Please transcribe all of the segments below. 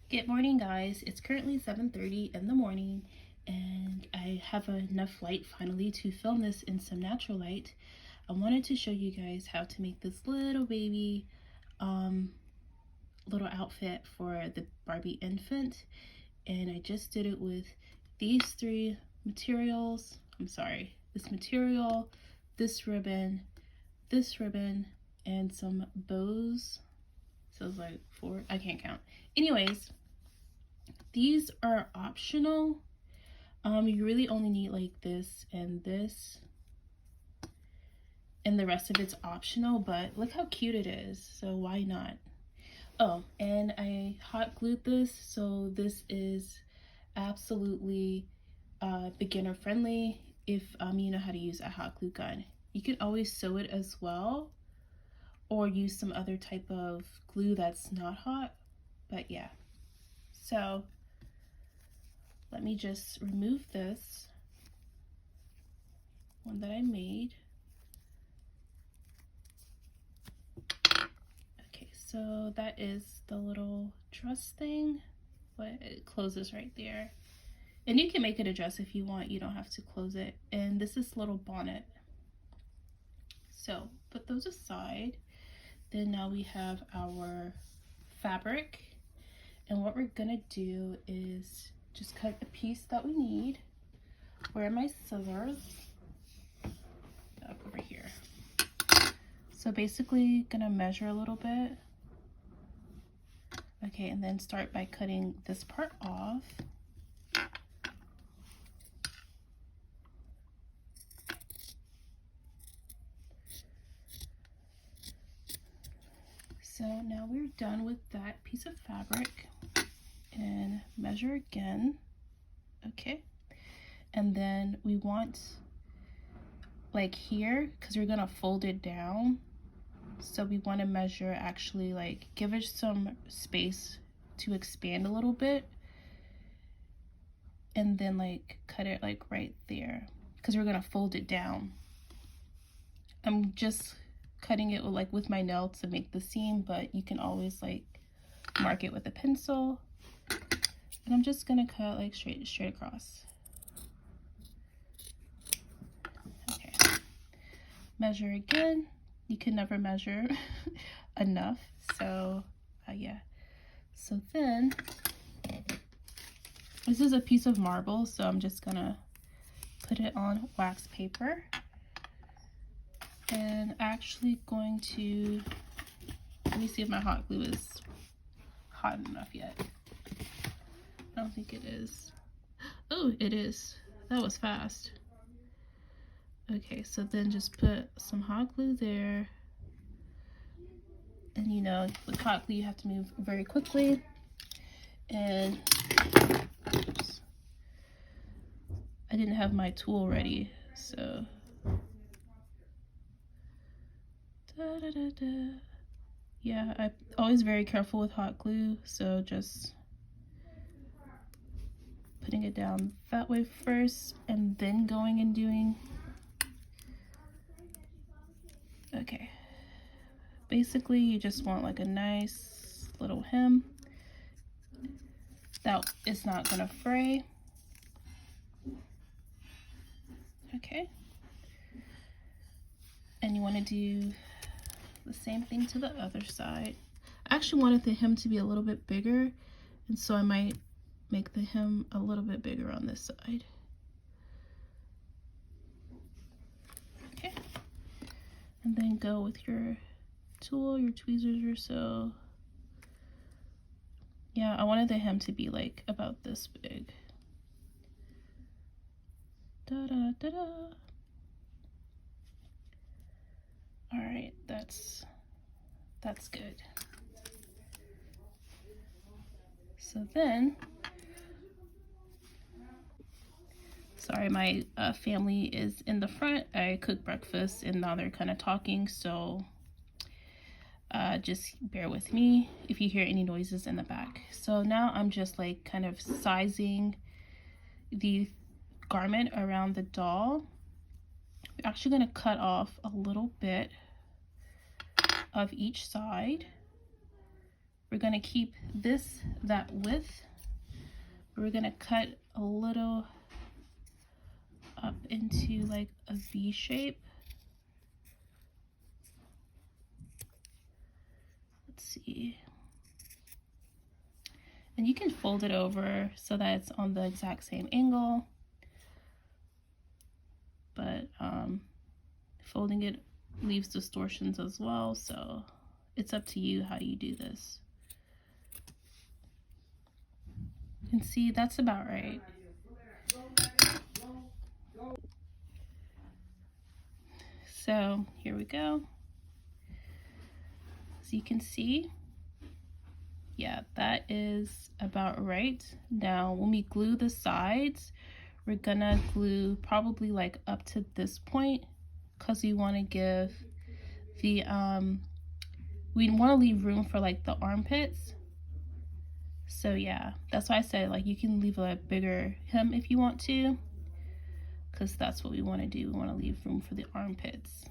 Good morning, guys. It's currently 7:30 in the morning, and I have enough light finally to film this in some natural light. I wanted to show you guys how to make this little baby little outfit for the Barbie infant, and I just did it with these three materials. This material, this ribbon, and some bows. So it's like four, I can't count. Anyways, these are optional. You really only need like this, and the rest of it's optional, but look how cute it is, so why not? Oh, and I hot glued this, so this is absolutely beginner friendly if you know how to use a hot glue gun. You can always sew it as well, or use some other type of glue that's not hot, but yeah. So let me just remove this one that I made. Okay, so that is the little dress thing, but it closes right there. And you can make it a dress if you want, you don't have to close it. And this is little bonnet. So put those aside. Then now we have our fabric. And what we're gonna do is just cut the piece that we need. Where are my scissors? Up over here. So basically gonna measure a little bit. Okay, and then start by cutting this part off. So now we're done with that piece of fabric, and measure again. Okay, and then we want like here, because we're gonna fold it down, so we want to measure, actually like give it some space to expand a little bit, and then like cut it like right there, because we're gonna fold it down. I'm just cutting it with my nail to make the seam, but you can always like mark it with a pencil. And I'm just gonna cut like straight across. Okay, measure again. You can never measure enough, so yeah. So then this is a piece of marble, so I'm just gonna put it on wax paper, and actually going to, let me see if my hot glue is hot enough yet. I don't think it is. Oh, it is. That was fast. Okay, so then just put some hot glue there. And you know, with hot glue you have to move very quickly. And oops, I didn't have my tool ready, so yeah, I'm always very careful with hot glue, so just putting it down that way first, and then going and doing. Okay, basically you just want like a nice little hem that is not gonna fray. Okay, and you want to do the same thing to the other side. I actually wanted the hem to be a little bit bigger, and so I might make the hem a little bit bigger on this side. Okay, and then go with your tool, your tweezers or so. Yeah, I wanted the hem to be like about this big. Da da da da. All right, that's good. So then, sorry, my family is in the front. I cooked breakfast and now they're kind of talking, so just bear with me if you hear any noises in the back. So now I'm just like kind of sizing the garment around the doll. We're actually going to cut off a little bit of each side. We're gonna keep this that width. We're gonna cut a little up into like a V shape. Let's see. And you can fold it over so that it's on the exact same angle. But folding it leaves distortions as well, so it's up to you how you do this. And see, that's about right. So here we go. As you can see, yeah, that is about right. Now, when we glue the sides, we're gonna glue probably like up to this point, because we want to give the we want to leave room for like the armpits. So yeah, that's why I said like you can leave a bigger hem if you want to, because that's what we want to do. We want to leave room for the armpits.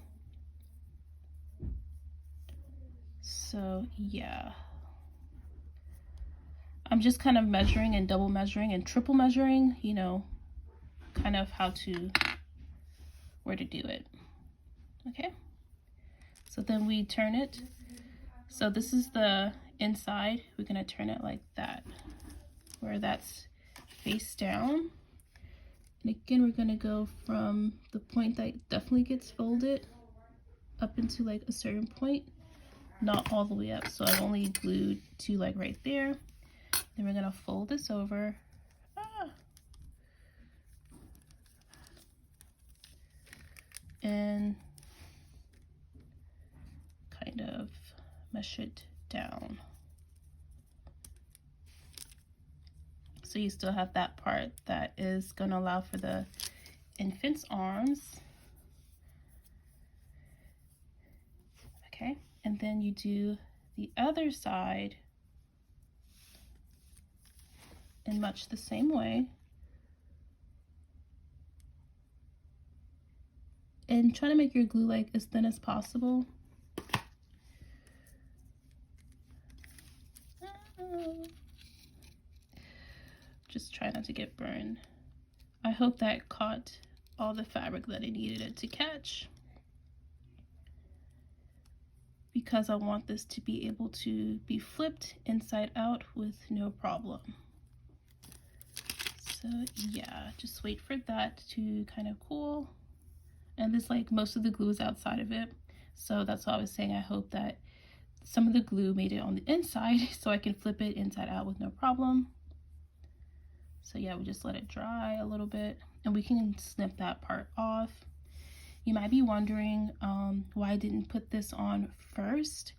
So yeah, I'm just kind of measuring and double measuring and triple measuring, you know, kind of where to do it. Okay, so then we turn it. So this is the inside. We're gonna turn it like that, where that's face down. And again, we're gonna go from the point that definitely gets folded up into like a certain point, not all the way up. So I've only glued to like right there. Then we're gonna fold this over. And kind of mesh it down. So you still have that part that is going to allow for the infant's arms. Okay, and then you do the other side in much the same way. And try to make your glue like as thin as possible. Just try not to get burned. I hope that caught all the fabric that I needed it to catch, because I want this to be able to be flipped inside out with no problem. So yeah, just wait for that to kind of cool. And this, like, most of the glue is outside of it, so that's why I was saying I hope that some of the glue made it on the inside so I can flip it inside out with no problem. So yeah, we just let it dry a little bit, and we can snip that part off. You might be wondering why I didn't put this on first,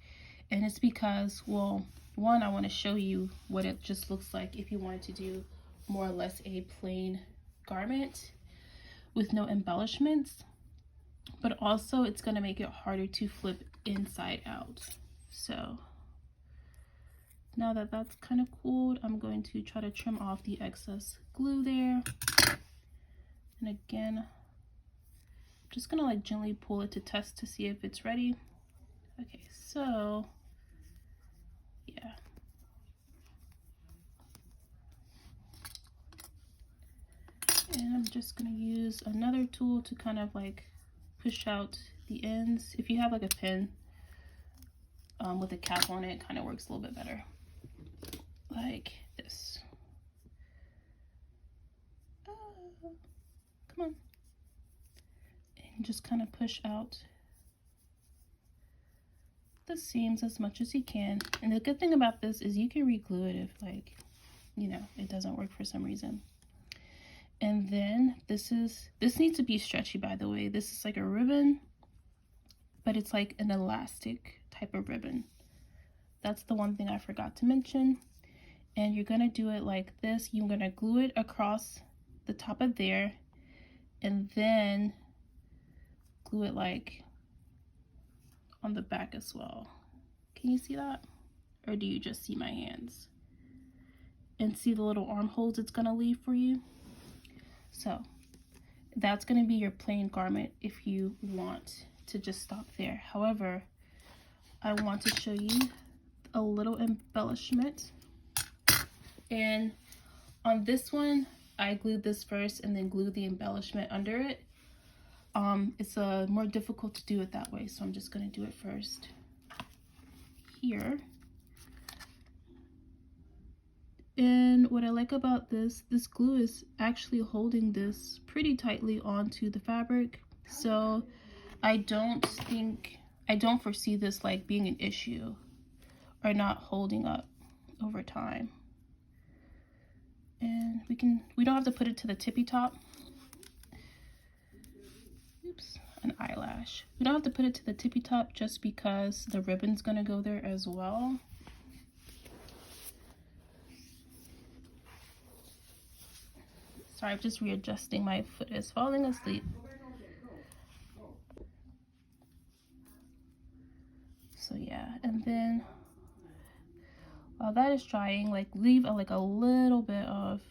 and it's because, well, one, I want to show you what it just looks like if you wanted to do more or less a plain garment with no embellishments, but also it's going to make it harder to flip inside out. So now that that's kind of cooled, I'm going to try to trim off the excess glue there. And again, I'm just gonna like gently pull it to test to see if it's ready. Okay, so yeah. And I'm just gonna use another tool to kind of like push out the ends. If you have like a pin with a cap on it, kind of works a little bit better. Like this. Come on. And just kind of push out the seams as much as you can. And the good thing about this is you can re-glue it if, like, you know, it doesn't work for some reason. And then this needs to be stretchy, by the way. This is like a ribbon, but it's like an elastic type of ribbon. That's the one thing I forgot to mention. And you're gonna do it like this. You're gonna glue it across the top of there, and then glue it like on the back as well. Can you see that? Or do you just see my hands? And see the little armholes it's gonna leave for you? So that's gonna be your plain garment if you want to just stop there. However, I want to show you a little embellishment. And on this one, I glued this first and then glued the embellishment under it. It's more difficult to do it that way, so I'm just going to do it first here. And what I like about this glue is actually holding this pretty tightly onto the fabric. So I don't foresee this like being an issue or not holding up over time. And we don't have to put it to the tippy top. Oops, an eyelash. We don't have to put it to the tippy top just because the ribbon's gonna go there as well. Sorry, I'm just readjusting. My foot is falling asleep. So yeah, and then while that is drying, like leave like a little bit of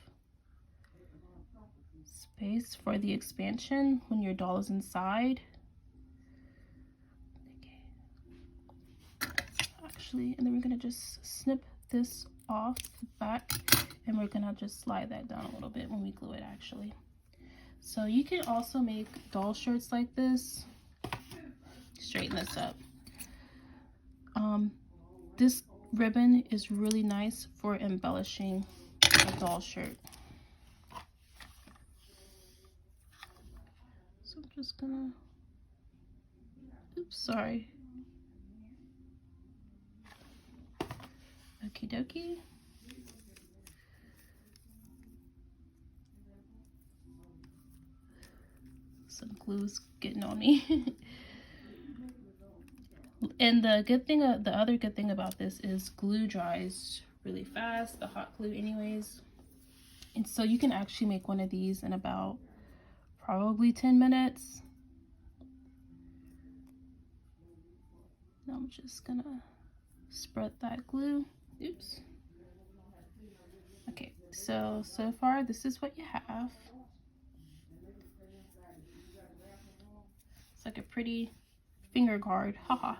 space for the expansion when your doll is inside. Okay. Actually, and then we're gonna just snip this off the back, and we're gonna just slide that down a little bit when we glue it actually. So you can also make doll shirts like this. Straighten this up. This ribbon is really nice for embellishing a doll shirt. So I'm just gonna, oops, sorry. Okie dokie. Some glue's getting on me. And the other good thing about this is glue dries really fast, the hot glue anyways. And so you can actually make one of these in about probably 10 minutes. Now I'm just gonna spread that glue. Oops. Okay, so far this is what you have. It's like a pretty finger guard, haha.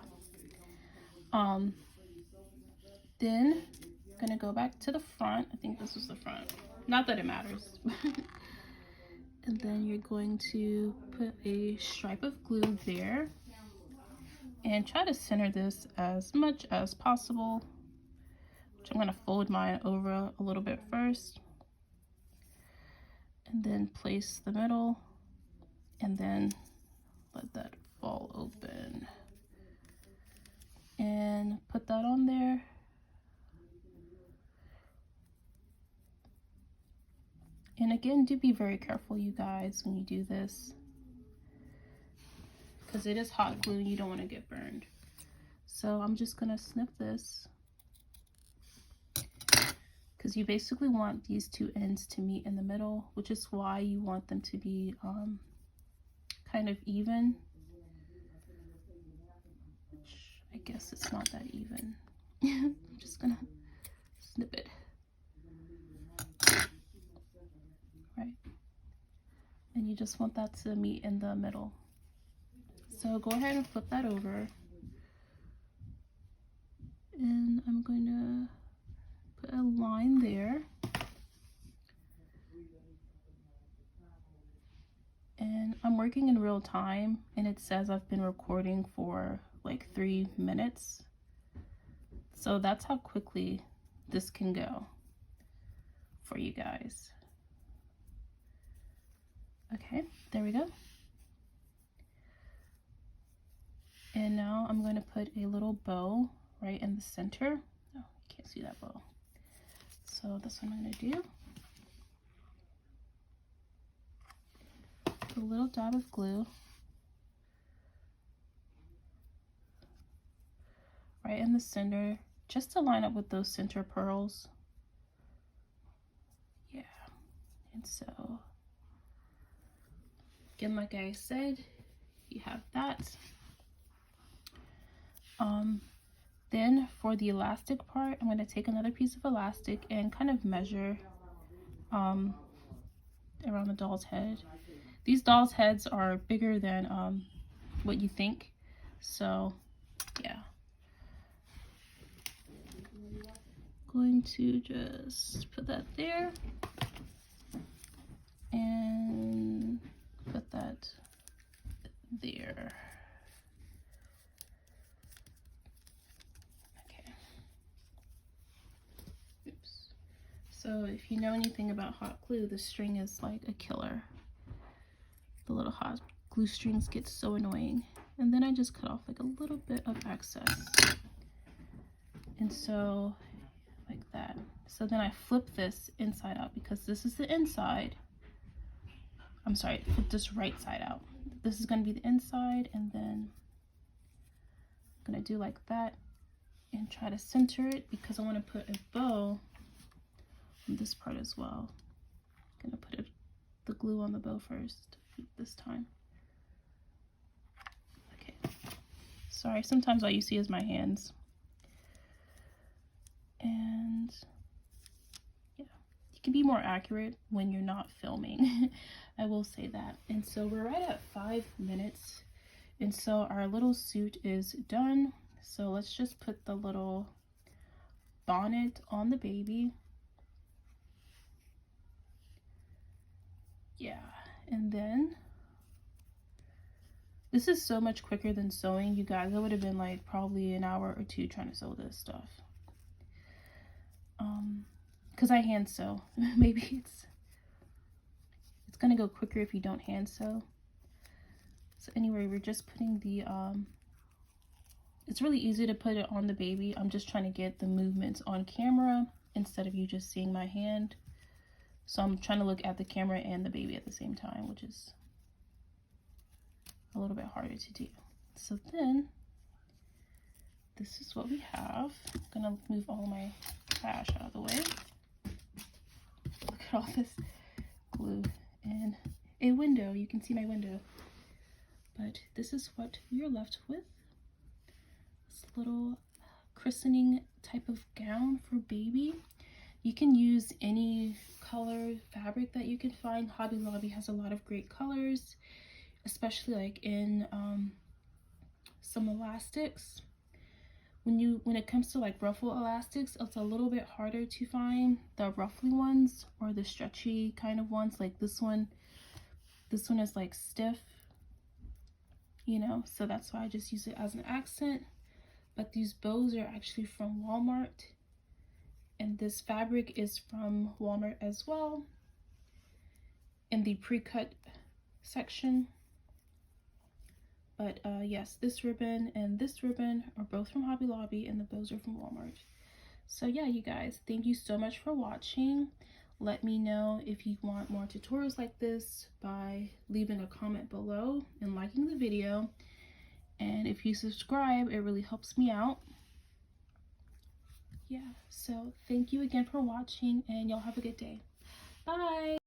Then I'm gonna go back to the front. I think this was the front. Not that it matters. And then you're going to put a stripe of glue there and try to center this as much as possible. Which I'm gonna fold mine over a little bit first, and then place the middle, and then let that fall open. And put that on there. And again, do be very careful, you guys, when you do this, because it is hot glue and you don't want to get burned. So I'm just gonna snip this, because you basically want these two ends to meet in the middle, which is why you want them to be kind of even. I guess it's not that even. I'm just gonna snip it. Right. And you just want that to meet in the middle. So go ahead and flip that over. And I'm going to put a line there. And I'm working in real time, and it says I've been recording for like 3 minutes. So that's how quickly this can go for you guys. Okay, there we go. And now I'm going to put a little bow right in the center. Oh, you can't see that bow. So that's what I'm going to do. Put a little dab of glue right in the center, just to line up with those center pearls. Yeah, and so again, like I said, you have that. Then for the elastic part, I'm going to take another piece of elastic and kind of measure around the doll's head. These dolls' heads are bigger than what you think, so yeah. going to just put that there and put that there. Okay. Oops. So if you know anything about hot glue, the string is like a killer. The little hot glue strings get so annoying. And then I just cut off like a little bit of excess. And so like that. So then I flip this inside out because this is the inside. I'm sorry, flip this right side out. This is going to be the inside, and then I'm going to do like that and try to center it because I want to put a bow on this part as well. I'm going to put the glue on the bow first this time. Okay. Sorry, sometimes all you see is my hands. And yeah, you can be more accurate when you're not filming. I will say that. And so we're right at 5 minutes. And so our little suit is done. So let's just put the little bonnet on the baby. Yeah, and then this is so much quicker than sewing, you guys. It would have been like probably an hour or two trying to sew this stuff. Because I hand sew. Maybe it's gonna go quicker if you don't hand sew. So anyway, we're just putting the it's really easy to put it on the baby. I'm just trying to get the movements on camera instead of you just seeing my hand. So I'm trying to look at the camera and the baby at the same time, which is a little bit harder to do. So then this is what we have. I'm gonna move all my trash out of the way. Look at all this glue and a window. You can see my window. But this is what we are left with. This little christening type of gown for baby. You can use any color fabric that you can find. Hobby Lobby has a lot of great colors, especially like in some elastics. When it comes to like ruffle elastics, it's a little bit harder to find the ruffly ones or the stretchy kind of ones. Like this one is like stiff, you know, so that's why I just use it as an accent. But these bows are actually from Walmart, and this fabric is from Walmart as well in the pre-cut section. But yes, this ribbon and this ribbon are both from Hobby Lobby, and the bows are from Walmart. So yeah, you guys, thank you so much for watching. Let me know if you want more tutorials like this by leaving a comment below and liking the video. And if you subscribe, it really helps me out. Yeah, so thank you again for watching, and y'all have a good day. Bye!